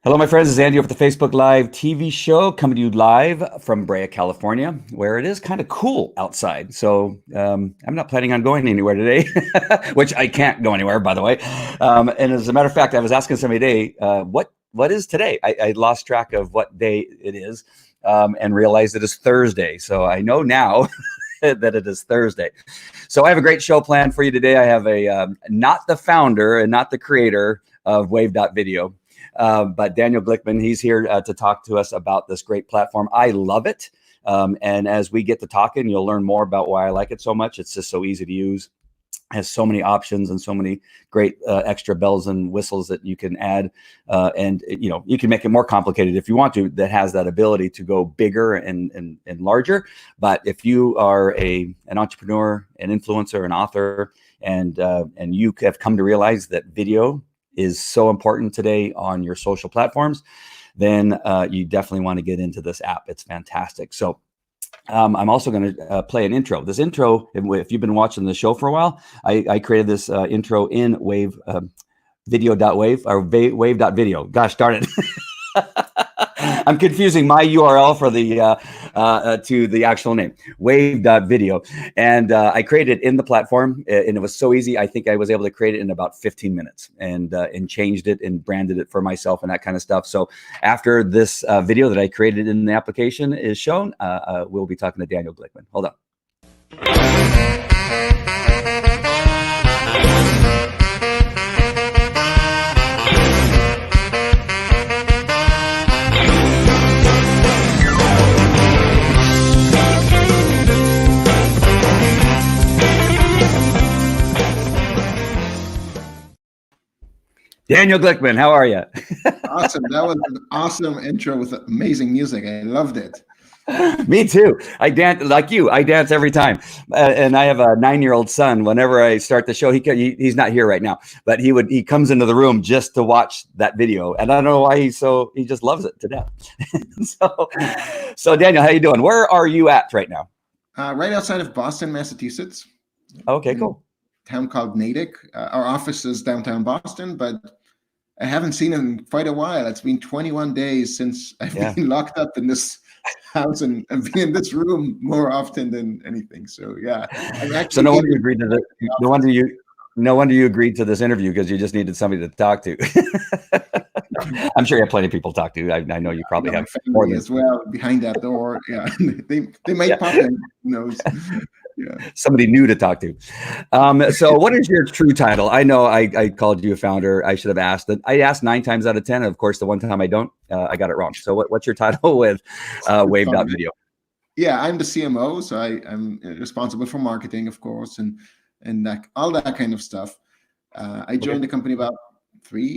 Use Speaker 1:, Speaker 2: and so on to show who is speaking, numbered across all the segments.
Speaker 1: Hello, my friends. This is Andy over at the Facebook Live TV show, coming to you live from Brea, California, where it is kind of cool outside. So I'm not planning on going anywhere today, which I can't go anywhere, by the way. And as a matter of fact, I was asking somebody today, what is today? I lost track of what day it is and realized it is Thursday. So I know now that it is Thursday. So I have a great show planned for you today. I have a not the founder and not the creator of wave.video. But Daniel Glickman, he's here to talk to us about this great platform. I love it. And as we get to talking, you'll learn more about why I like it so much. It's just so easy to use. Has so many options and so many great extra bells and whistles that you can add. And you can make it more complicated if you want to. That has that ability to go bigger and larger. But if you are an entrepreneur, an influencer, an author, and you have come to realize that video is so important today on your social platforms, then you definitely want to get into this app. It's fantastic. So I'm also going to play an intro. This intro, if you've been watching the show for a while, I created this intro in wave, video.wave or wave.video. Gosh darn it. I'm confusing my URL for the to the actual name, wave.video. And I created it in the platform, and it was so easy. I think I was able to create it in about 15 minutes and changed it and branded it for myself and that kind of stuff. So after this video that I created in the application is shown, we'll be talking to Daniel Glickman. Hold on. Daniel Glickman, how are you?
Speaker 2: Awesome. That was an awesome intro with amazing music. I loved it.
Speaker 1: Me too. I dance like you. I dance every time. And I have a 9-year-old son. Whenever I start the show, he's not here right now, but he comes into the room just to watch that video. And I don't know why he just loves it to death. So Daniel, how you doing? Where are you at right now?
Speaker 2: Right outside of Boston, Massachusetts.
Speaker 1: Okay, cool.
Speaker 2: Town called Natick. Our office is downtown Boston, but I haven't seen him in quite a while. It's been 21 days since I've been locked up in this house and been in this room more often than anything. So yeah.
Speaker 1: So no wonder you agreed to no wonder you agreed to this interview, because you just needed somebody to talk to. I'm sure you have plenty of people to talk to. I know you probably have
Speaker 2: more than as well behind that door. Yeah, they might pop in. Who knows? Yeah.
Speaker 1: Somebody new to talk to. So what is your true title? I know I called you a founder. I should have asked that. I asked 9 times out of 10. Of course, the one time I don't, I got it wrong. So what's your title with wave.video?
Speaker 2: Yeah, I'm the CMO. So I'm responsible for marketing, of course, and all that kind of stuff. I joined the company about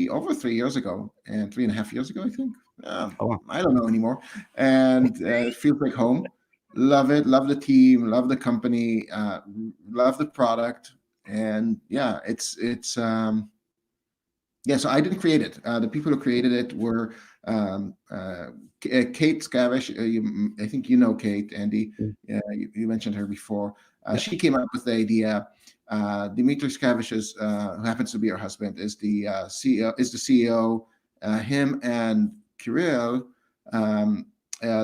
Speaker 2: over 3 years ago, and 3.5 years ago, I think. I don't know anymore. And it feels like home. Love it. Love the team. Love the company. Love the product. And yeah, so I didn't create it. The people who created it were Kate Skavish. I think you know Kate, Andy. You mentioned her before. She came up with the idea. Dimitri Skavish who happens to be her husband, is the CEO. Him and Kirill,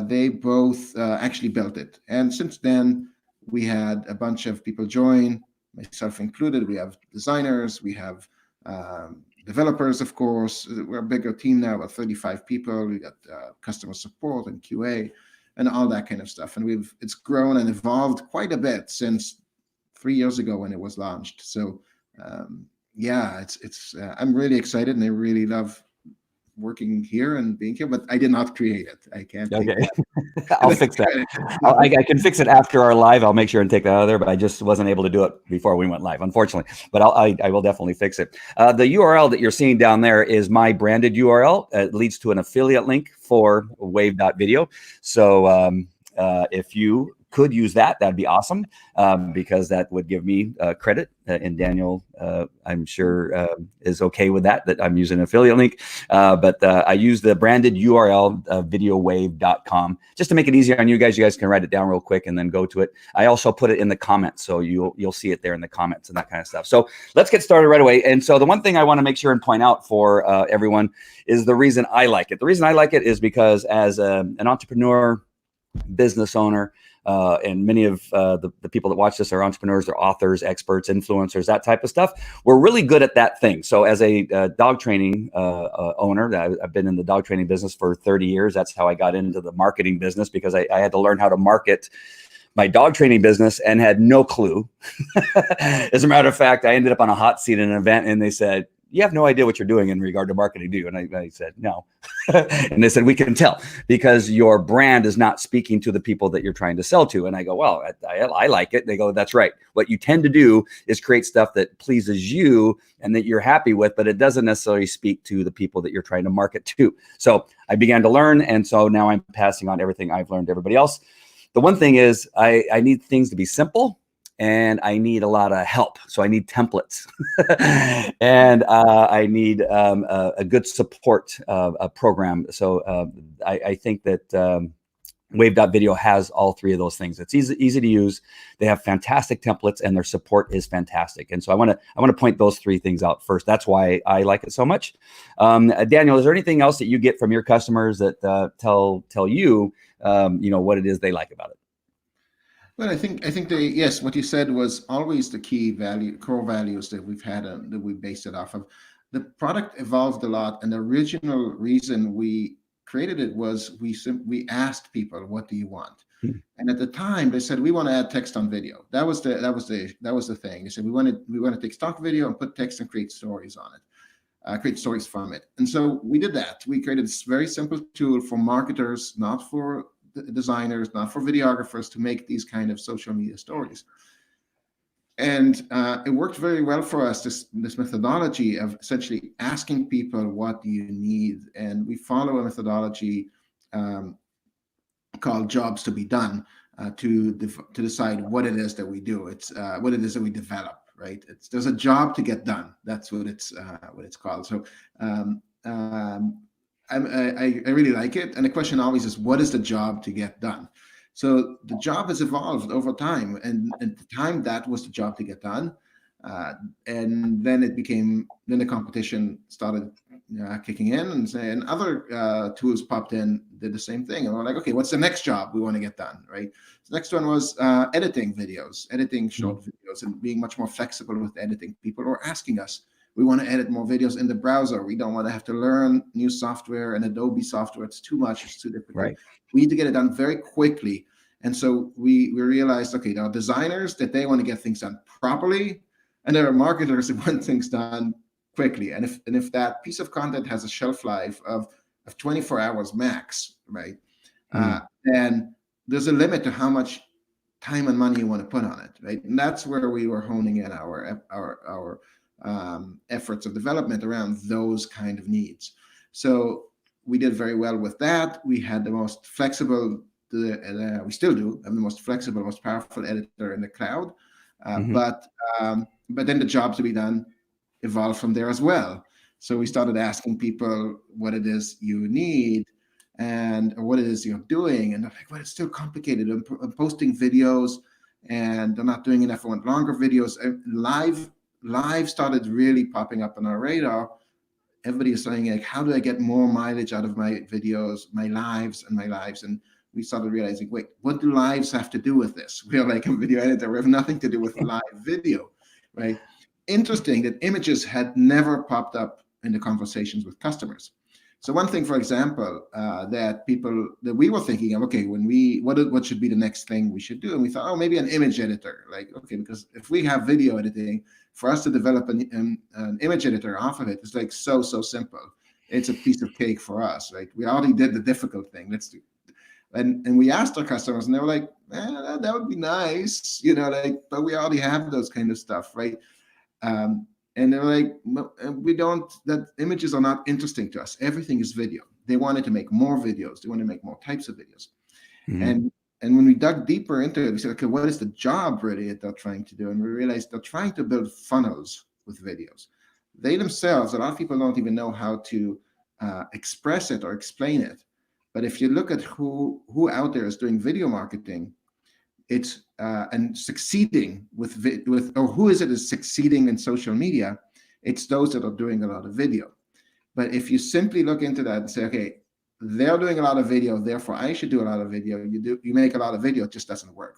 Speaker 2: they both actually built it. And since then, we had a bunch of people join, myself included. We have designers, we have developers, of course. We're a bigger team now, about 35 people. We got customer support and QA and all that kind of stuff. And it's grown and evolved quite a bit since 3 years ago when it was launched. So yeah, I'm really excited, and I really love working here and being here, but I did not create it. I can't.
Speaker 1: Okay. I'll fix that. I can fix it after our live. I'll make sure and take that out of there, but I just wasn't able to do it before we went live, unfortunately. But I will definitely fix it. The URL that you're seeing down there is my branded URL. It leads to an affiliate link for wave.video. So if you could use that, that'd be awesome, because that would give me credit. And Daniel, I'm sure, is okay with that I'm using an affiliate link. But I use the branded URL, videowave.com, just to make it easier on you guys. You guys can write it down real quick and then go to it. I also put it in the comments, so you'll see it there in the comments and that kind of stuff. So let's get started right away. And so the one thing I want to make sure and point out for everyone is the reason I like it. The reason I like it is because as an entrepreneur, business owner, and many of the people that watch this are entrepreneurs, they're authors, experts, influencers, that type of stuff. We're really good at that thing. So as a dog training owner, I've been in the dog training business for 30 years. That's how I got into the marketing business, because I had to learn how to market my dog training business and had no clue. As a matter of fact, I ended up on a hot seat at an event and they said, "You have no idea what you're doing in regard to marketing, do you?" And I said, "No." And they said, "We can tell because your brand is not speaking to the people that you're trying to sell to." And I go, "Well, I like it." They go, "That's right. What you tend to do is create stuff that pleases you and that you're happy with, but it doesn't necessarily speak to the people that you're trying to market to." So I began to learn. And so now I'm passing on everything I've learned to everybody else. The one thing is I need things to be simple, and I need a lot of help. So I need templates and I need a good support program. So I think that wave.video has all three of those things. It's easy to use. They have fantastic templates and their support is fantastic. And so I want to point those three things out first. That's why I like it so much. Daniel, is there anything else that you get from your customers that tell you, what it is they like about it?
Speaker 2: Well, I think yes, what you said was always the key core values that we've had that we based it off of. The product evolved a lot, and the original reason we created it was we asked people, "What do you want?" And at the time, they said, "We want to add text on video." That was the thing. They said, "We want to take stock video and put text and create stories on it, create stories from it." And so we did that. We created this very simple tool for marketers, not for designers, not for videographers, to make these kind of social media stories. And it worked very well for us, this methodology of essentially asking people, "What do you need?" And we follow a methodology called jobs to be done to decide what it is that we do. It's what it is that we develop, right? There's a job to get done. That's what it's called. So I really like it. And the question always is, what is the job to get done? So the job has evolved over time. And at the time, that was the job to get done. And then the competition started kicking in, and other tools popped in, did the same thing. And we're like, okay, what's the next job we want to get done, right? The next one was editing short videos, and being much more flexible with editing. People were asking us, "We want to edit more videos in the browser. We don't want to have to learn new software and Adobe software. It's too much. It's too difficult.
Speaker 1: Right.
Speaker 2: We need to get it done very quickly." And so we realized, okay, there are designers that they want to get things done properly, and there are marketers that want things done quickly. And if that piece of content has a shelf life of 24 hours max, right, then there's a limit to how much time and money you want to put on it, right? And that's where we were honing in our efforts of development around those kind of needs. So we did very well with that. We had the most flexible, we still do have the most flexible, most powerful editor in the cloud. But then the job to be done evolved from there as well. So we started asking people what it is you need or what it is you're doing. And they're like, "Well, it's still complicated. I'm posting videos and they're not doing enough. I want longer videos." Live started really popping up on our radar. Everybody is saying, like, "How do I get more mileage out of my videos, my lives?" And we started realizing, wait, what do lives have to do with this? We're like a video editor. We have nothing to do with live video, right? Interesting that images had never popped up in the conversations with customers. So one thing, for example, that we were thinking of, okay, what should be the next thing we should do? And we thought, oh, maybe an image editor. Like, okay, because if we have video editing, for us to develop an image editor off of it is like so simple. It's a piece of cake for us, right? We already did the difficult thing. Let's do. And we asked our customers, and they were like, that would be nice, but we already have those kind of stuff, right? And they're like, that images are not interesting to us. Everything is video. They wanted to make more videos. They want to make more types of videos. And And when we dug deeper into it, we said, okay, what is the job really that they're trying to do? And we realized they're trying to build funnels with videos. They themselves, a lot of people don't even know how to express it or explain it. But if you look at who out there is doing video marketing, it's and succeeding with or who is succeeding in social media, it's those that are doing a lot of video. But if you simply look into that and say, okay, they're doing a lot of video, therefore I should do a lot of video. You make a lot of video, it just doesn't work.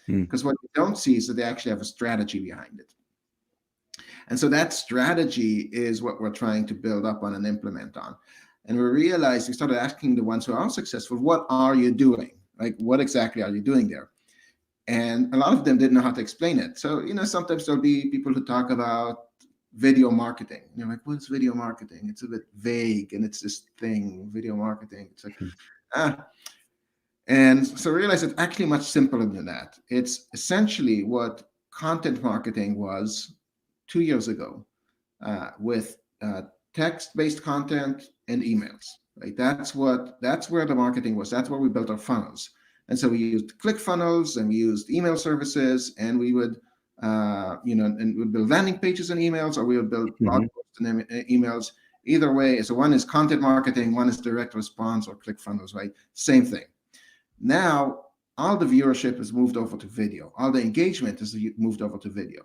Speaker 2: Because what you don't see is that they actually have a strategy behind it. And so that strategy is what we're trying to build up on and implement on. And we started asking the ones who are successful, what are you doing? Like, what exactly are you doing there? And a lot of them didn't know how to explain it. So, sometimes there'll be people who talk about video marketing. And you're like, what's video marketing? It's a bit vague, and it's this thing, video marketing. It's like, And so I realized it's actually much simpler than that. It's essentially what content marketing was 2 years ago, with text-based content and emails. Right? That's where the marketing was. That's where we built our funnels. And so we used ClickFunnels and we used email services, and we would, and we'd build landing pages and emails, or we would build blog posts and emails. Either way, so one is content marketing, one is direct response or ClickFunnels, right? Same thing. Now, all the viewership is moved over to video. All the engagement is moved over to video.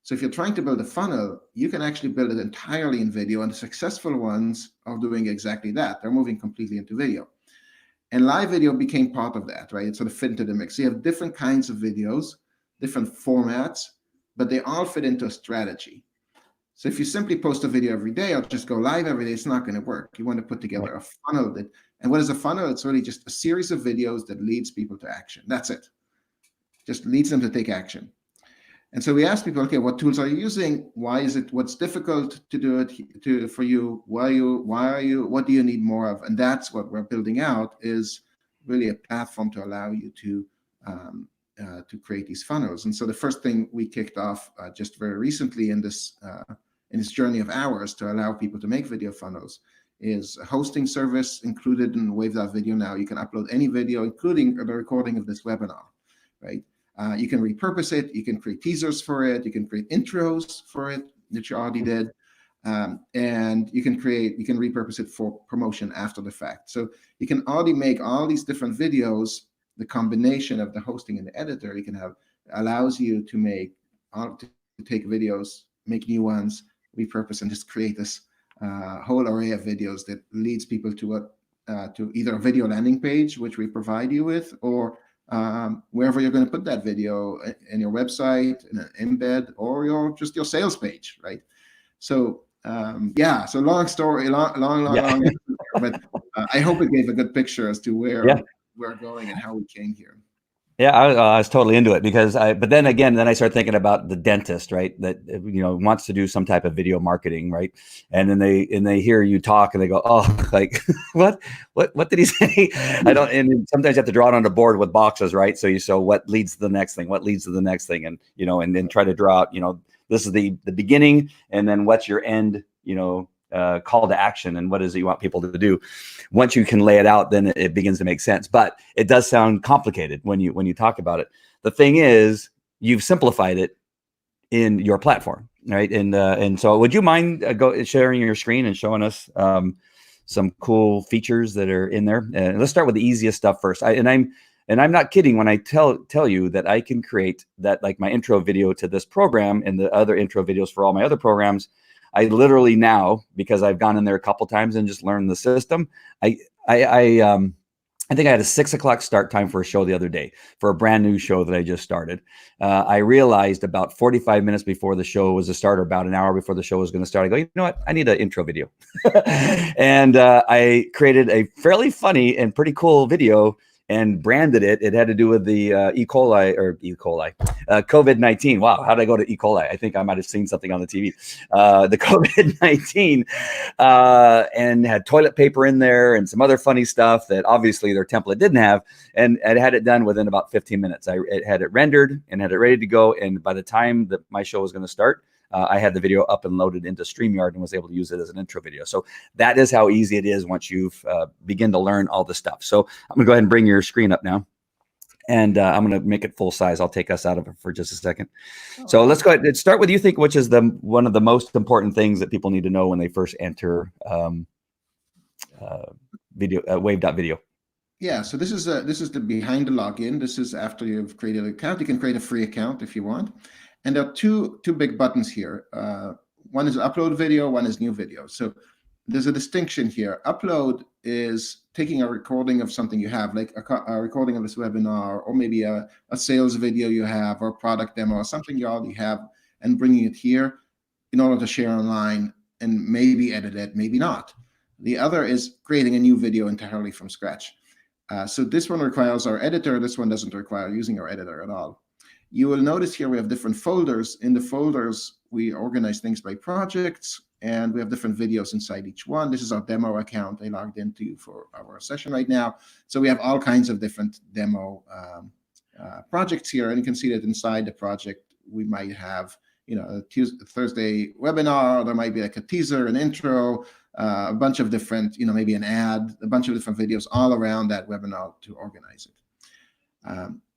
Speaker 2: So if you're trying to build a funnel, you can actually build it entirely in video, and the successful ones are doing exactly that. They're moving completely into video. And live video became part of that, right? It sort of fit into the mix. So you have different kinds of videos, different formats, but they all fit into a strategy. So if you simply post a video every day or just go live every day, it's not going to work. You want to put together a funnel and what is a funnel? It's really just a series of videos that leads people to action. That's it. Just leads them to take action. And so we asked people, okay, what tools are you using? What's difficult to do it for you? What do you need more of? And that's what we're building out, is really a platform to allow you to create these funnels. And so the first thing we kicked off just very recently in this journey of ours to allow people to make video funnels is a hosting service included in wave.video. Now you can upload any video, including the recording of this webinar, right? You can repurpose it. You can create teasers for it. You can create intros for it, that you already did. And you can repurpose it for promotion after the fact. So you can already make all these different videos. The combination of the hosting and the editor allows you to take videos, make new ones, repurpose, and just create this whole array of videos that leads people to either a video landing page, which we provide you with, or wherever you're going to put that video, in your website, in an embed, or just your sales page, right? So so long story, long, but I hope it gave a good picture as to where we're going and how we came here.
Speaker 1: Yeah, I was totally into it but then I started thinking about the dentist, right? That, wants to do some type of video marketing, right? And then they hear you talk and they go, oh, like, what did he say? And sometimes you have to draw it on the board with boxes, right? So what leads to the next thing? What leads to the next thing? And, and then try to draw out, this is the beginning, and then what's your end, call to action, and what is it you want people to do. Once you can lay it out, then it begins to make sense. But it does sound complicated when you talk about it. The thing is, you've simplified it in your platform, right? And so, would you mind sharing your screen and showing us some cool features that are in there? Let's start with the easiest stuff first. I'm not kidding when I tell you that I can create that, like my intro video to this program and the other intro videos for all my other programs. I literally now, because I've gone in there a couple times and just learned the system, I think I had a 6 o'clock start time for a show the other day for a brand new show that I just started. I realized about 45 minutes before the show was to start, or about an hour before the show was going to start, I go, you know what? I need an intro video. And I created a fairly funny and pretty cool video and branded it. It had to do with the COVID-19. Wow, how did I go to E. coli? I think I might have seen something on the TV. The COVID-19, and had toilet paper in there and some other funny stuff that obviously their template didn't have. And I had it done within about 15 minutes. It had it rendered and had it ready to go. And by the time that my show was going to start, I had the video up and loaded into StreamYard and was able to use it as an intro video. So that is how easy it is once you've begin to learn all this stuff. So I'm gonna go ahead and bring your screen up now. And I'm going to make it full size. I'll take us out of it for just a second.
Speaker 2: Oh,
Speaker 1: So
Speaker 2: okay.
Speaker 1: let's go ahead and start with you think, which is one of the most important things that people need to know when they first enter wave.video.
Speaker 2: Yeah, so this is the behind the login. This is after you've created an account. You can create a free account if you want. And there are two big buttons here. One is upload video, one is new video. So there's a distinction here. Upload is taking a recording of something you have, like a recording of this webinar, or maybe a sales video you have, or a product demo, or something you already have, and bringing it here in order to share online and maybe edit it, maybe not. The other is creating a new video entirely from scratch. So this one requires our editor. This one doesn't require using our editor at all. You will notice here we have different folders. In the folders, we organize things by projects, and we have different videos inside each one. This is our demo account I logged into for our session right now. So we have all kinds of different demo projects here, and you can see that inside the project, we might have, you know, a Thursday webinar. There might be like a teaser, an intro, a bunch of different, you know, maybe an ad, a bunch of different videos all around that webinar to organize it.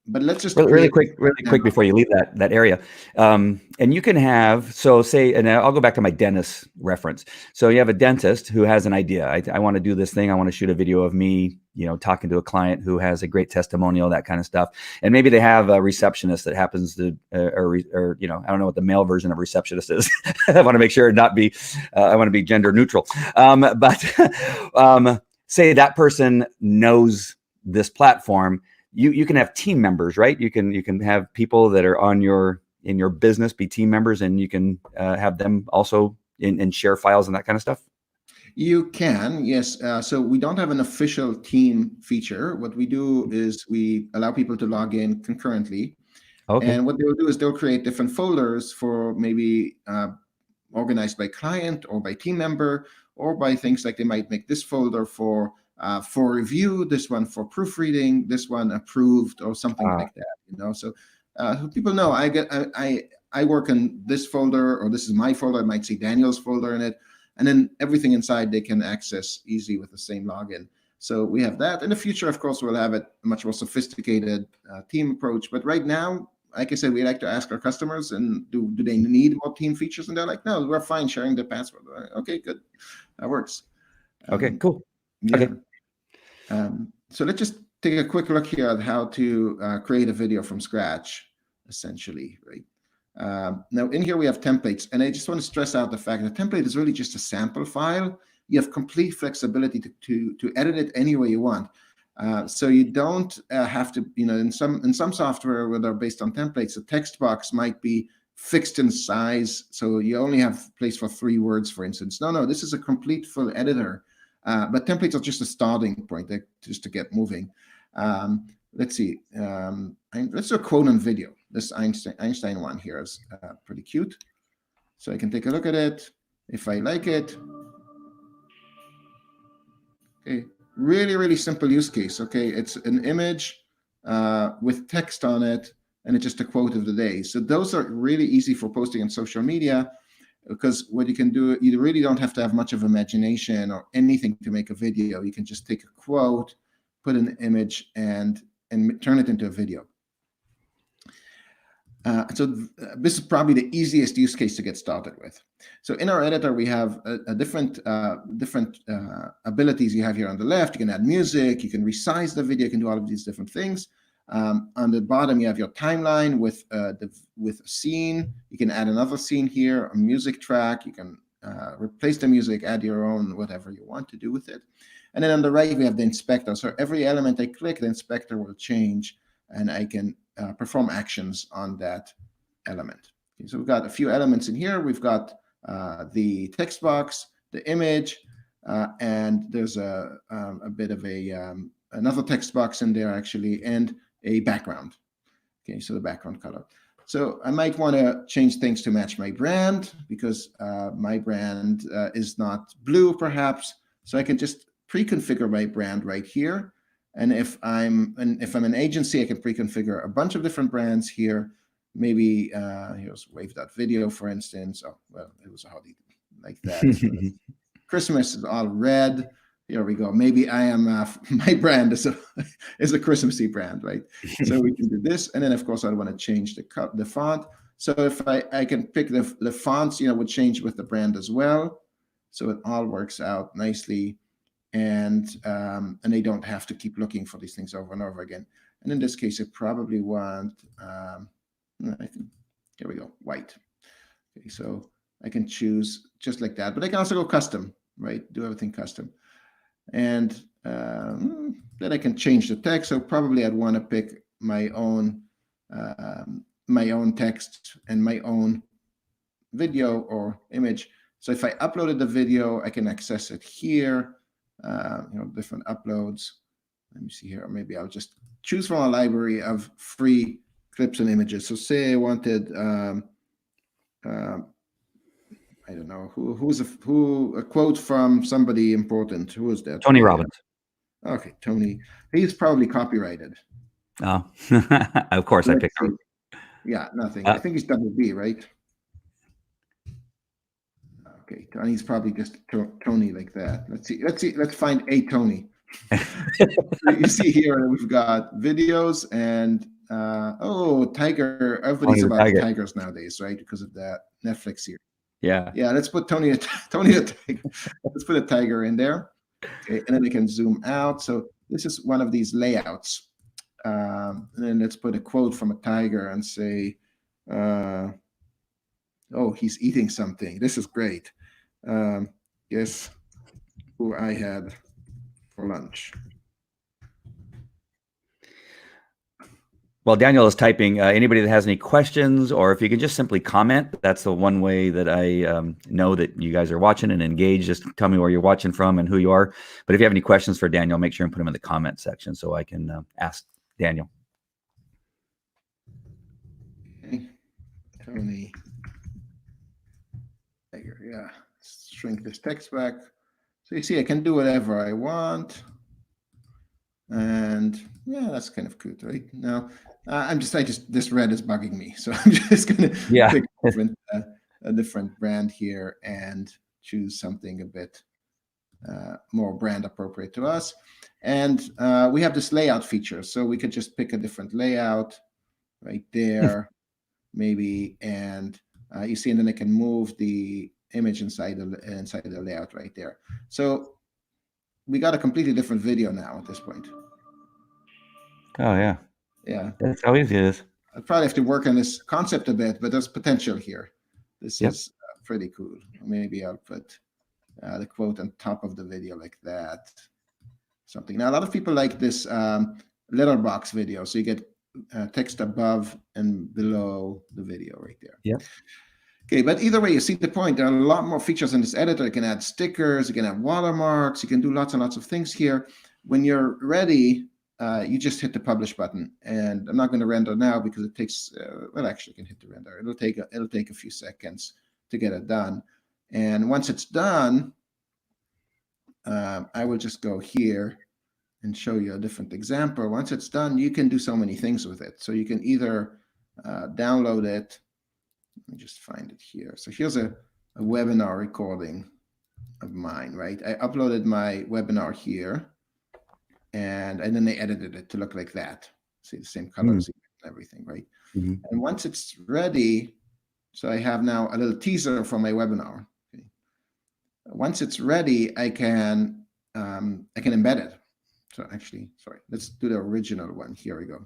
Speaker 2: But let's just
Speaker 1: really quick before you leave that area. And you can have, so say, and I'll go back to my dentist reference. So you have a dentist who has an idea. I want to do this thing. I want to shoot a video of me, you know, talking to a client who has a great testimonial, that kind of stuff. And maybe they have a receptionist that happens to, or you know, I don't know what the male version of receptionist is. I want to make sure not be, I want to be gender neutral. But say that person knows this platform. You can have team members, right? You can have people that are in your business be team members, and you can have them also and share files and that kind of stuff.
Speaker 2: You can, yes. So we don't have an official team feature. What we do is we allow people to log in concurrently. Okay. And what they'll do is they'll create different folders for maybe organized by client or by team member, or by things like they might make this folder for review, this one for proofreading, this one approved, or something like that. You know, so people know I work in this folder, or this is my folder. I might see Daniel's folder in it, and then everything inside they can access easy with the same login. So we have that. In the future, of course, we'll have a much more sophisticated team approach. But right now, like I said, we like to ask our customers, and do they need more team features? And they're like, no, we're fine sharing the password. Okay, good, that works.
Speaker 1: Okay, cool.
Speaker 2: Yeah.
Speaker 1: Okay.
Speaker 2: So let's just take a quick look here at how to create a video from scratch, essentially, right? Now in here we have templates, and I just want to stress out the fact that template is really just a sample file. You have complete flexibility to edit it any way you want. So you don't have to, you know, in some software where they're based on templates, the text box might be fixed in size, so you only have place for 3 words, for instance. No, this is a complete full editor. But templates are just a starting point, just to get moving. Let's see. Let's do a quote on video. This Einstein one here is pretty cute. So I can take a look at it if I like it. Okay, really, really simple use case. Okay, it's an image with text on it, and it's just a quote of the day. So those are really easy for posting on social media, because what you can do, you really don't have to have much of imagination or anything to make a video. You can just take a quote, put an image, and turn it into a video. So this is probably the easiest use case to get started with. So in our editor, we have different abilities you have here on the left. You can add music, you can resize the video, you can do all of these different things. On the bottom, you have your timeline with a scene. You can add another scene here, a music track. You can replace the music, add your own, whatever you want to do with it. And then on the right, we have the inspector. So every element I click, the inspector will change, and I can perform actions on that element. Okay, so we've got a few elements in here. We've got the text box, the image, and there's a bit of another text box in there, actually, and a background. Okay, so the background color. So I might want to change things to match my brand, because my brand is not blue, perhaps. So I can just pre-configure my brand right here. And if I'm an agency, I can pre-configure a bunch of different brands here. Maybe here's wave.video, for instance. Oh, well, it was a holiday like that. So Christmas is all red. Here we go. Maybe I am my brand is a Christmassy brand, right? So we can do this, and then of course I want to change the font. So if I can pick the fonts, would change with the brand as well. So it all works out nicely, and they don't have to keep looking for these things over and over again. And in this case, I probably want I think here we go, white. Okay, so I can choose just like that, but I can also go custom, right? Do everything custom. And then I can change the text. So probably I'd want to pick my own text and my own video or image. So if I uploaded the video, I can access it here. Different uploads. Let me see here. Maybe I'll just choose from a library of free clips and images. So say I wanted I don't know who a quote from somebody important. Who is that?
Speaker 1: Tony Robbins.
Speaker 2: Okay, Tony. He's probably copyrighted.
Speaker 1: Oh, of course I picked him.
Speaker 2: Yeah, nothing. I think he's double B, right? Okay, Tony's probably just Tony like that. Let's see. Let's find a Tony. You see here we've got videos and Tiger. Everybody's about tigers nowadays, right? Because of that Netflix series.
Speaker 1: Yeah.
Speaker 2: Let's put Tony the Tiger. Let's put a tiger in there. Okay, and then we can zoom out. So this is one of these layouts. And then let's put a quote from a tiger and say, "Oh, he's eating something. This is great. Guess who I had for lunch."
Speaker 1: While Daniel is typing, anybody that has any questions, or if you can just simply comment, that's the one way that I know that you guys are watching and engaged. Just tell me where you're watching from and who you are. But if you have any questions for Daniel, make sure and put them in the comment section so I can ask Daniel.
Speaker 2: Okay. Tony. Yeah. Shrink this text back. So you see, I can do whatever I want. And yeah, that's kind of cute, right? Now, this red is bugging me, so I'm just gonna pick a different brand here and choose something a bit more brand appropriate to us. And we have this layout feature, so we could just pick a different layout right there, maybe, and you see, and then I can move the image inside the layout right there. So we got a completely different video now at this point.
Speaker 1: Oh, yeah.
Speaker 2: Yeah.
Speaker 1: That's how easy it is.
Speaker 2: I'll probably have to work on this concept a bit, but there's potential here. This is pretty cool. Maybe I'll put the quote on top of the video like that. Something. Now, a lot of people like this letterbox video. So you get text above and below the video right there.
Speaker 1: Yeah.
Speaker 2: Okay, but either way, you see the point. There are a lot more features in this editor. You can add stickers, you can add watermarks, you can do lots and lots of things here. When you're ready, you just hit the publish button. And I'm not going to render now because it takes, well, actually, you can hit the render. It'll take a few seconds to get it done. And once it's done, I will just go here and show you a different example. Once it's done, you can do so many things with it. So you can either download it. Let me just find it here. So here's a webinar recording of mine, right? I uploaded my webinar here, and then I edited it to look like that. See the same colors and everything, right? And once it's ready, so I have now a little teaser for my webinar. Okay. Once it's ready, I can embed it. So actually, sorry, let's do the original one. Here we go.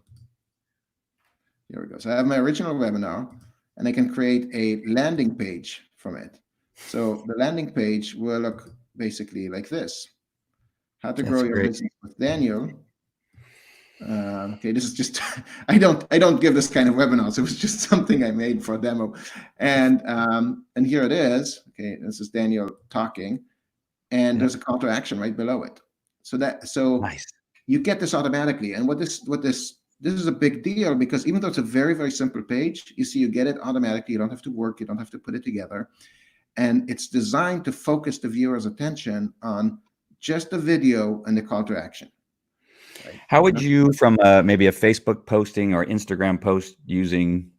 Speaker 2: Here we go. So I have my original webinar, and I can create a landing page from it. So the landing page will look basically like this. How to grow your business with Daniel. Okay, this is just, I don't give this kind of webinars. It was just something I made for a demo. And here it is. Okay, this is Daniel talking. And there's a call to action right below it. So nice. You get this automatically. And this is a big deal, because even though it's a very, very simple page, you see, you get it automatically. You don't have to work. You don't have to put it together. And it's designed to focus the viewer's attention on just the video and the call to action.
Speaker 1: Right? How would you, from maybe a Facebook posting or Instagram post using,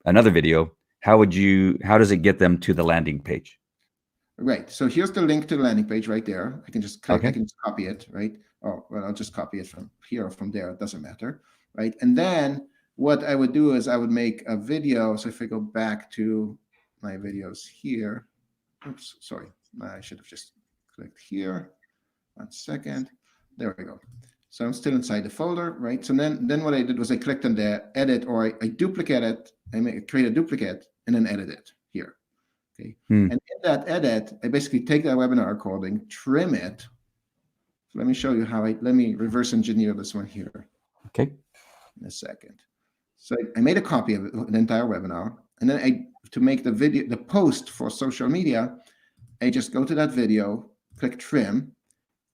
Speaker 1: another video, how does it get them to the landing page?
Speaker 2: Right. So here's the link to the landing page right there. I can just click,
Speaker 1: Okay.
Speaker 2: I can just copy it, right? Oh, well, I'll just copy it from here or from there. It doesn't matter, right? And then what I would do is I would make a video. So if I go back to my videos here, oops, sorry. I should have just clicked here. 1 second. There we go. So I'm still inside the folder, right? So then what I did was I clicked on the edit, or I duplicate it, create a duplicate and then edit it here. Okay. And in that edit, I basically take that webinar recording, trim it. So let me show you how let me reverse engineer this one here.
Speaker 1: Okay.
Speaker 2: In a second. So I made a copy of the entire webinar. And then to make the video, the post for social media, I just go to that video, click trim,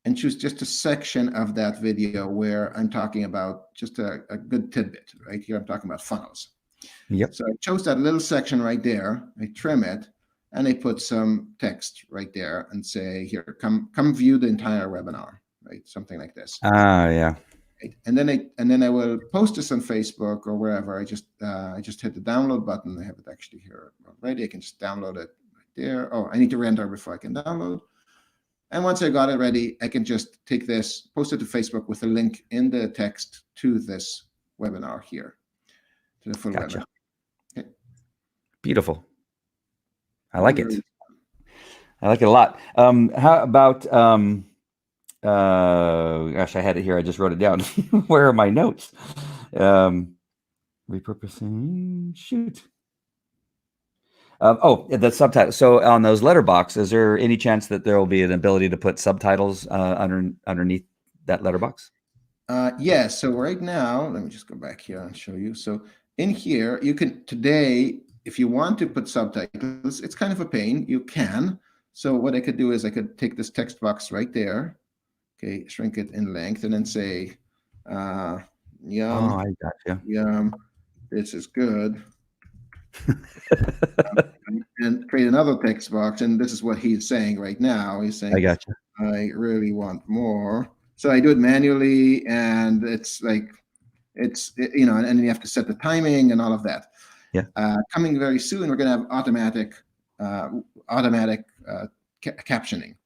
Speaker 2: and choose just a section of that video where I'm talking about just a good tidbit. Right here, I'm talking about funnels.
Speaker 1: Yep.
Speaker 2: So I chose that little section right there. I trim it, and I put some text right there and say, here, come view the entire webinar, right? Something like this.
Speaker 1: Yeah.
Speaker 2: Right? And then I will post this on Facebook or wherever. I just hit the download button. I have it actually here already. I can just download it right there. Oh, I need to render before I can download. And once I got it ready, I can just take this, post it to Facebook with a link in the text to this webinar here, to the full webinar. Okay.
Speaker 1: Beautiful. I like it. I like it a lot. How about, gosh, I had it here. I just wrote it down. Where are my notes? Repurposing, shoot. Oh, the subtitles. So on those letterbox, is there any chance that there will be an ability to put subtitles underneath that letterbox?
Speaker 2: Yes. So right now, let me just go back here and show you. So in here, you can today, if you want to put subtitles, it's kind of a pain. You can. So what I could do is I could take this text box right there, okay, shrink it in length, and then say, yum,
Speaker 1: Oh, I got you.
Speaker 2: yum, this is good. And create another text box, and this is what he's saying right now. He's saying,
Speaker 1: I got you.
Speaker 2: I really want more. So I do it manually, and it's like, you know, and then you have to set the timing and all of that.
Speaker 1: Yeah.
Speaker 2: Coming very soon, we're going to have automatic captioning.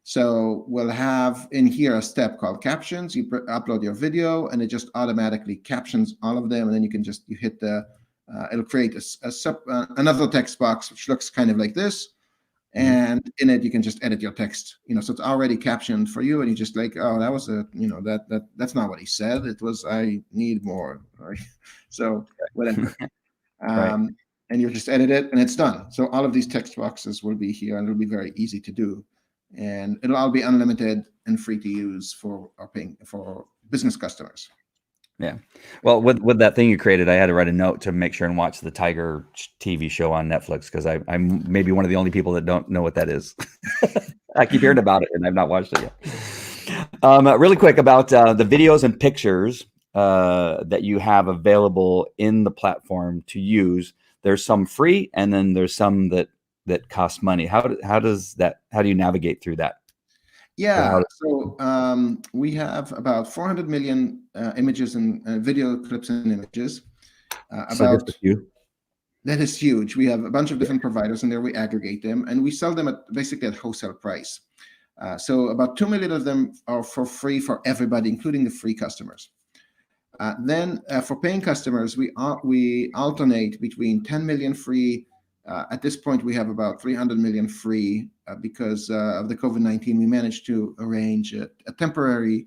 Speaker 2: So we'll have in here a step called captions. You upload your video, and it just automatically captions all of them, and then you can just hit the it'll create another text box which looks kind of like this, and in it you can just edit your text. You know, so it's already captioned for you, and you just like, oh, that was that's not what he said. It was, I need more. Right? So whatever.
Speaker 1: Right.
Speaker 2: And you just edit it, and it's done. So all of these text boxes will be here, and it'll be very easy to do, and it'll all be unlimited and free to use for business customers.
Speaker 1: Yeah. Well, with that thing you created, I had to write a note to make sure and watch the Tiger TV show on Netflix, because I'm maybe one of the only people that don't know what that is. I keep hearing about it, and I've not watched it yet. Really quick about the videos and pictures that you have available in the platform to use. There's some free, and then there's some that cost money. How do you navigate through that?
Speaker 2: Yeah, so we have about 400 million images and video clips and images.
Speaker 1: So just a few.
Speaker 2: That is huge. We have a bunch of different providers, and there we aggregate them, and we sell them basically at wholesale price. So about 2 million of them are for free for everybody, including the free customers. Then for paying customers, we alternate between 10 million free. At this point, we have about 300 million free because of the COVID-19. We managed to arrange a temporary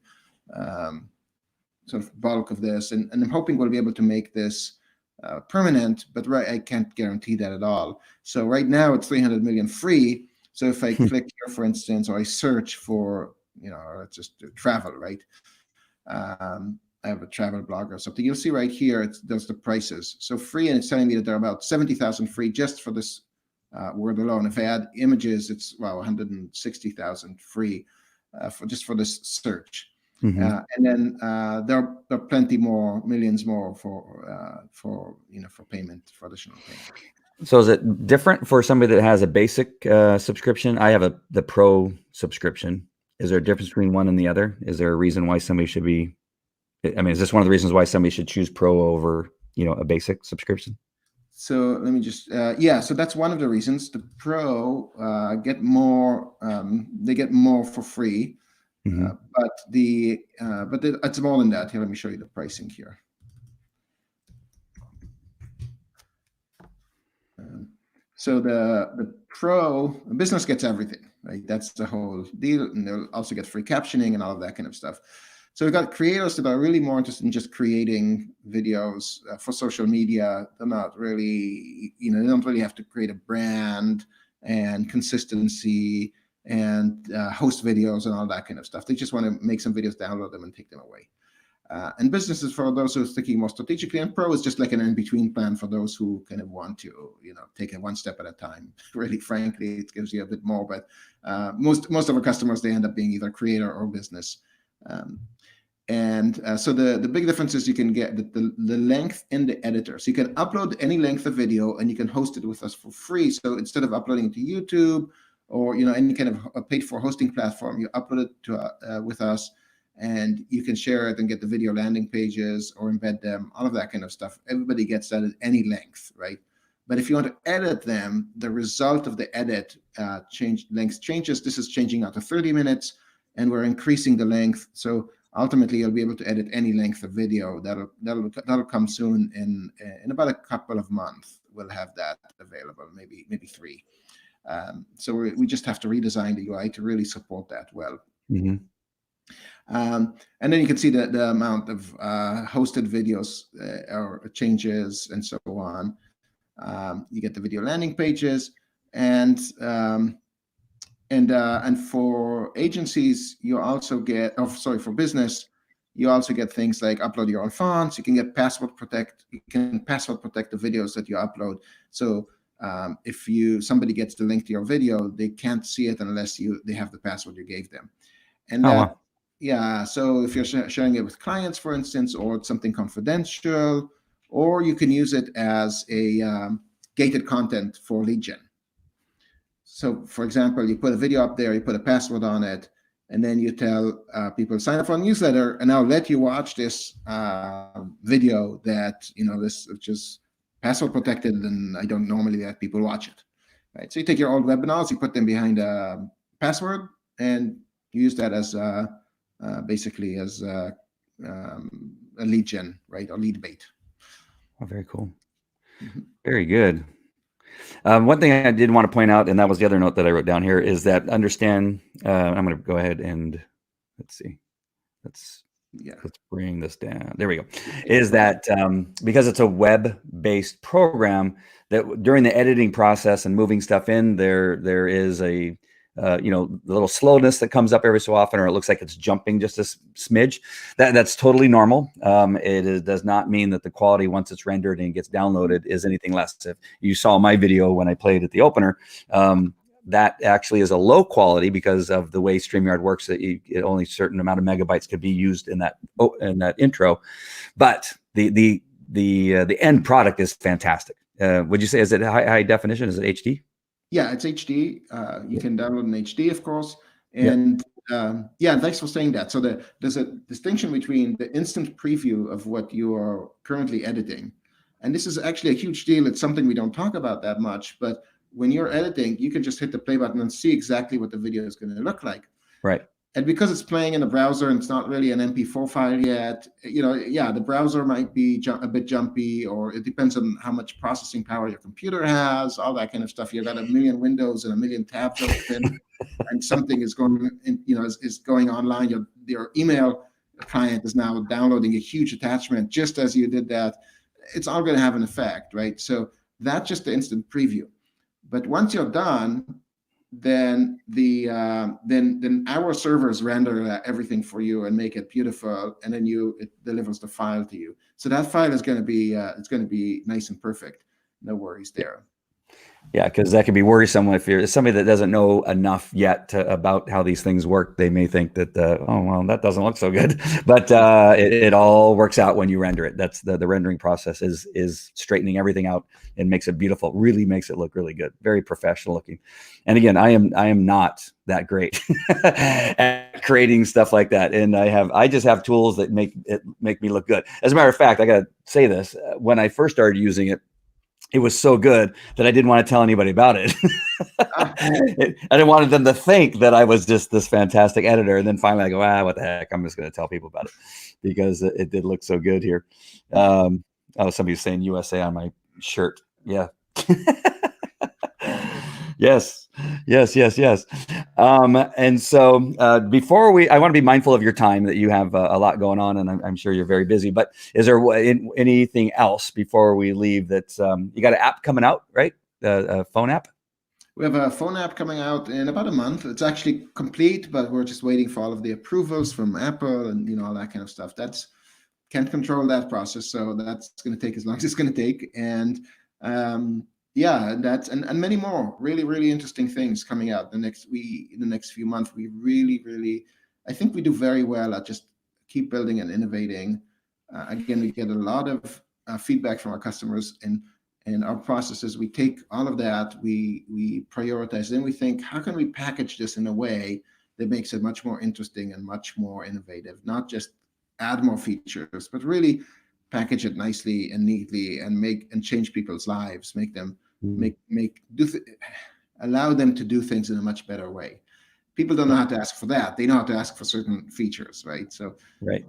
Speaker 2: sort of bulk of this, and I'm hoping we'll be able to make this permanent, but I can't guarantee that at all. So right now it's 300 million free. So if I click here, for instance, or I search for, let's just do travel, right? I have a travel blog or something. You'll see right here, there's the prices. So free, and it's telling me that there are about 70,000 free just for this word alone. If I add images, it's 160,000 free for this search. And then there are plenty more, millions more for payment, for additional payment.
Speaker 1: So is it different for somebody that has a basic subscription? I have the pro subscription. Is there a difference between one and the other? Is there a reason why somebody should be? I mean, is this one of the reasons why somebody should choose pro over, a basic subscription?
Speaker 2: So let me just, yeah, so that's one of the reasons. The Pro get more, they get more for free, but it's more than that. Here, let me show you the pricing here. So the Pro business gets everything, right? That's the whole deal, and they'll also get free captioning and all of that kind of stuff. So we've got creators that are really more interested in just creating videos for social media. They're not really, they don't really have to create a brand and consistency and host videos and all that kind of stuff. They just want to make some videos, download them, and take them away. And businesses, for those who are thinking more strategically, and Pro is just like an in-between plan for those who kind of want to, take it one step at a time. Really, frankly, it gives you a bit more, but most of our customers, they end up being either creator or business. So the big difference is you can get the length in the editor. So you can upload any length of video and you can host it with us for free. So instead of uploading it to YouTube or any kind of a paid for hosting platform, you upload it to with us, and you can share it and get the video landing pages or embed them, all of that kind of stuff. Everybody gets that at any length, right? But if you want to edit them, the result of the edit length changes. This is changing out to 30 minutes, and we're increasing the length. So ultimately, you'll be able to edit any length of video. That'll come soon. In about a couple of months, we'll have that available. Maybe 3. So we just have to redesign the UI to really support that well. And then you can see the amount of hosted videos or changes and so on. You get the video landing pages, and for agencies, you also get, for business, you also get things like upload your own fonts. You can get password protect. You can password protect the videos that you upload. So if somebody gets the link to your video, they can't see it unless they have the password you gave them. And
Speaker 1: wow.
Speaker 2: Yeah, so if you're sharing it with clients, for instance, or it's something confidential, or you can use it as a gated content for lead gen. So, for example, you put a video up there, you put a password on it, and then you tell people sign up for a newsletter, and I'll let you watch this video that which is password protected, and I don't normally let people watch it. Right. So you take your old webinars, you put them behind a password, and you use that as basically as a lead gen, right, or lead bait.
Speaker 1: Oh, very cool. Very good. One thing I did want to point out, and that was the other note that I wrote down here, is that understand. I'm going to go ahead and let's see. Let's bring this down. There we go. Is that because it's a web-based program, that during the editing process and moving stuff in, there is a the little slowness that comes up every so often, or it looks like it's jumping just a smidge. That's totally normal. Does not mean that the quality, once it's rendered and gets downloaded, is anything less. If you saw my video when I played at the opener, that actually is a low quality because of the way StreamYard works. That only a certain amount of megabytes could be used in that intro, but the end product is fantastic. Would you say, is it high definition? Is it HD?
Speaker 2: Yeah, it's HD. You can download in HD, of course. And thanks for saying that. So there's a distinction between the instant preview of what you are currently editing. And this is actually a huge deal. It's something we don't talk about that much. But when you're editing, you can just hit the play button and see exactly what the video is going to look like.
Speaker 1: Right.
Speaker 2: And because it's playing in a browser and it's not really an MP4 file yet, the browser might be a bit jumpy, or it depends on how much processing power your computer has, all that kind of stuff. You've got a million windows and a million tabs open, and something is going, is going online. Your email client is now downloading a huge attachment just as you did that. It's all going to have an effect, right? So that's just the instant preview. But once you're done, then then our servers render everything for you and make it beautiful, and then it delivers the file to you. So that file is going to be it's going to be nice and perfect. No worries there.
Speaker 1: Yeah, because that can be worrisome if you're somebody that doesn't know enough yet about how these things work. They may think that, oh, well, that doesn't look so good. But it all works out when you render it. That's the rendering process is straightening everything out and makes it beautiful. Really makes it look really good. Very professional looking. And again, I am not that great at creating stuff like that. And I just have tools that make me look good. As a matter of fact, I got to say this: when I first started using it, it was so good that I didn't want to tell anybody about it.
Speaker 2: Ah,
Speaker 1: I didn't want them to think that I was just this fantastic editor. And then finally I go, what the heck? I'm just going to tell people about it because it did look so good here. Somebody's saying USA on my shirt. Yeah. Yes, yes, yes, yes. And so I want to be mindful of your time, that you have a lot going on, and I'm sure you're very busy. But is there anything else before we leave? That you got an app coming out, right? A phone app.
Speaker 2: we have a phone app coming out in about a month. It's actually complete, but we're just waiting for all of the approvals from Apple and all that kind of stuff. Can't control that process, so that's going to take as long as it's going to take. And yeah, that's and many more really, really interesting things coming out in the next few months. We really, really, I think we do very well at just keep building and innovating. Again, we get a lot of feedback from our customers and our processes. We take all of that, we prioritize, then we think, how can we package this in a way that makes it much more interesting and much more innovative, not just add more features, but really package it nicely and neatly and change people's lives, make them allow them to do things in a much better way. People don't know how to ask for that. They know how to ask for certain features, right? So,
Speaker 1: right.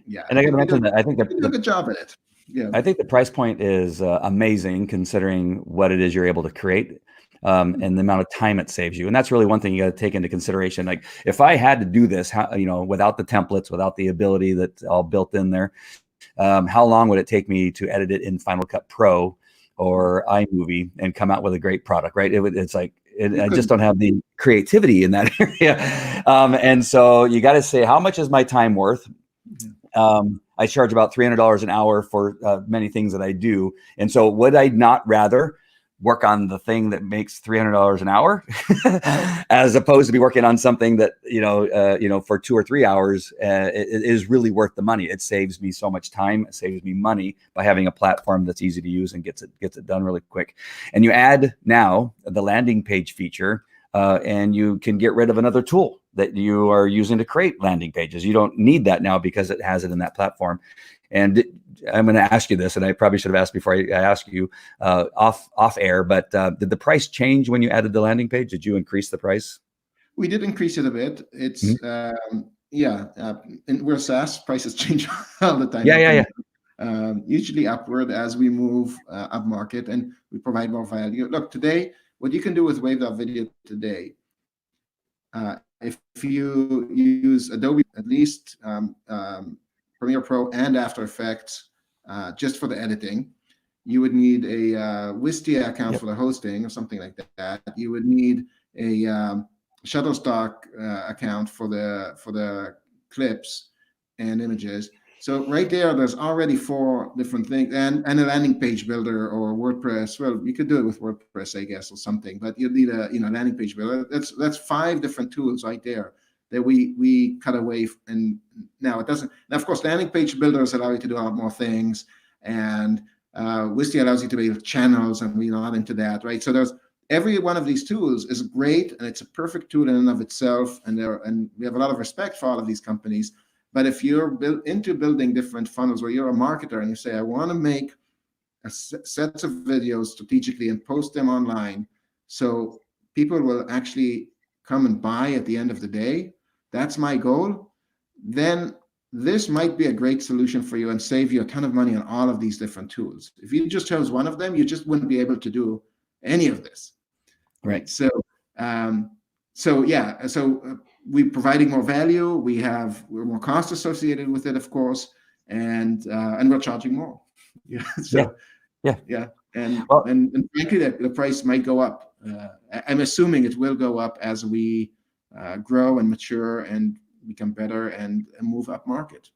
Speaker 2: Yeah,
Speaker 1: And I got to mention that I think
Speaker 2: we do a good job at it. Yeah,
Speaker 1: I think the price point is amazing, considering what it is you're able to create. And the amount of time it saves you. And that's really one thing you got to take into consideration. Like, if I had to do this, without the templates, without the ability that's all built in there, how long would it take me to edit it in Final Cut Pro or iMovie and come out with a great product, right? It's like, I just don't have the creativity in that area. And so you got to say, how much is my time worth? I charge about $300 an hour for many things that I do. And so would I not rather work on the thing that makes $300 an hour as opposed to be working on something that, for 2 or 3 hours, it is really worth the money. It saves me so much time. It saves me money by having a platform that's easy to use and gets it done really quick. And you add now the landing page feature, and you can get rid of another tool that you are using to create landing pages. You don't need that now because it has it in that platform. And I'm going to ask you this, and I probably should have asked before I ask you off air, but did the price change when you added the landing page? Did you increase the price?
Speaker 2: We did increase it a bit. It's and we're SaaS, prices change all the time.
Speaker 1: Yeah.
Speaker 2: Usually upward as we move up market and we provide more value. Look, today, what you can do with wave.video today, if you use Adobe, at least Premiere Pro and After Effects, just for the editing, you would need a Wistia account for the hosting or something like that. You would need a Shutterstock account for the clips and images. So right there's already 4 different things, and a landing page builder or WordPress. Well, you could do it with WordPress, I guess, or something, but you'd need a landing page builder. That's 5 different tools right there that we cut away. And now it doesn't. Now, of course, landing page builders allow you to do a lot more things, and Wistia allows you to build channels, and we're not into that, right? So there's every one of these tools is great, and it's a perfect tool in and of itself. And we have a lot of respect for all of these companies. But if you're into building different funnels, or you're a marketer and you say, I want to make sets of videos strategically and post them online so people will actually come and buy at the end of the day, that's my goal, then this might be a great solution for you and save you a ton of money on all of these different tools. If you just chose one of them, you just wouldn't be able to do any of this. Right. So we're providing more value. We're more cost associated with it, of course, and we're charging more. Yeah. So yeah. And frankly, the price might go up. I'm assuming it will go up as we grow and mature and become better and move up market.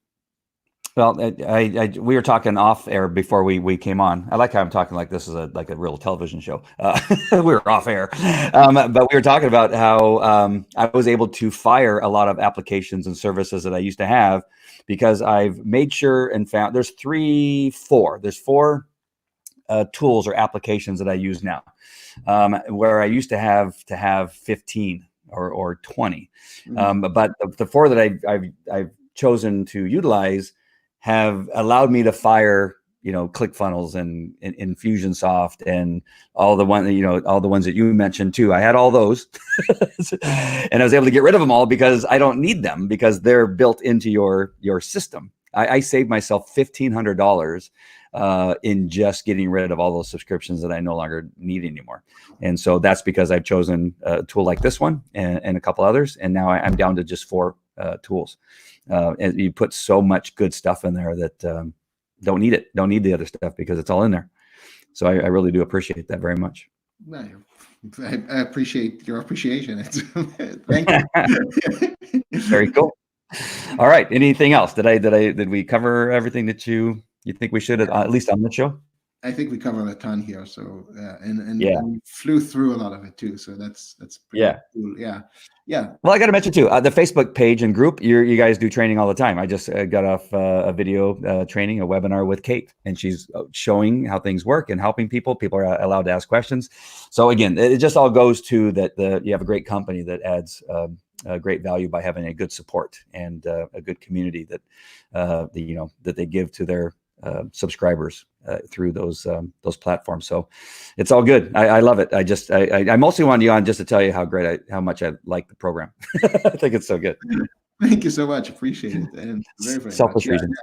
Speaker 1: Well, we were talking off air before we came on. I like how I'm talking like this is like a real television show. We were off air, but we were talking about how I was able to fire a lot of applications and services that I used to have because I've made sure and found there's 4 tools or applications that I use now, where I used to have 15 or 20, but the 4 that I've chosen to utilize have allowed me to fire ClickFunnels and Infusionsoft and all the ones that you mentioned too. I had all those and I was able to get rid of them all because I don't need them, because they're built into your system. I saved myself $1,500 in just getting rid of all those subscriptions that I no longer need anymore. And so that's because I've chosen a tool like this one and a couple others. And now I'm down to just 4 tools. And you put so much good stuff in there that don't need the other stuff because it's all in there. So I really do appreciate that very much.
Speaker 2: I appreciate your appreciation. Thank you.
Speaker 1: Very cool. All right. Anything else? Did we cover everything that you think we should, at least on the show?
Speaker 2: I think we covered a ton here. So and
Speaker 1: we
Speaker 2: flew through a lot of it too. So that's pretty cool. Yeah.
Speaker 1: Well, I got to mention too, the Facebook page and group. You guys do training all the time. I just got off a video training, a webinar with Kate, and she's showing how things work and helping people. People are allowed to ask questions. So again, it just all goes to that. You have a great company that adds great value by having a good support and a good community that that they give to their subscribers through those platforms. So it's all good. I love it. I mostly wanted you on just to tell you how much I like the program. I think it's so good.
Speaker 2: Thank you so much. Appreciate it. And very
Speaker 1: selfish reasons.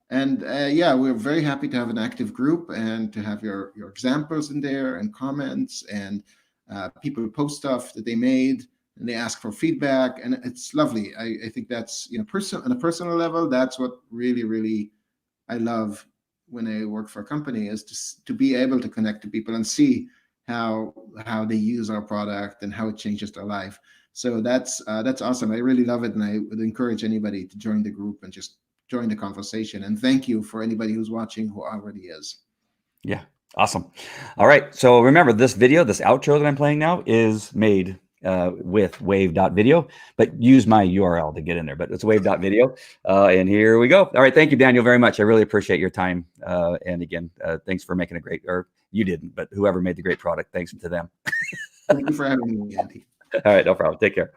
Speaker 2: And we're very happy to have an active group and to have your examples in there and comments, and people post stuff that they made and they ask for feedback, and it's lovely. I think that's, on a personal level, that's what really, really I love when I work for a company, is to be able to connect to people and see how they use our product and how it changes their life. So that's awesome. I really love it, and I would encourage anybody to join the group and just join the conversation. And thank you for anybody who's watching who already is.
Speaker 1: Yeah, awesome. All right. So remember, this outro that I'm playing now is made with wave.video, but use my URL to get in there, but it's wave.video. And here we go. All right. Thank you, Daniel, very much. I really appreciate your time. And again, thanks for making or you didn't, but whoever made the great product, thanks to them.
Speaker 2: Thank you for having me, Andy.
Speaker 1: All right. No problem. Take care.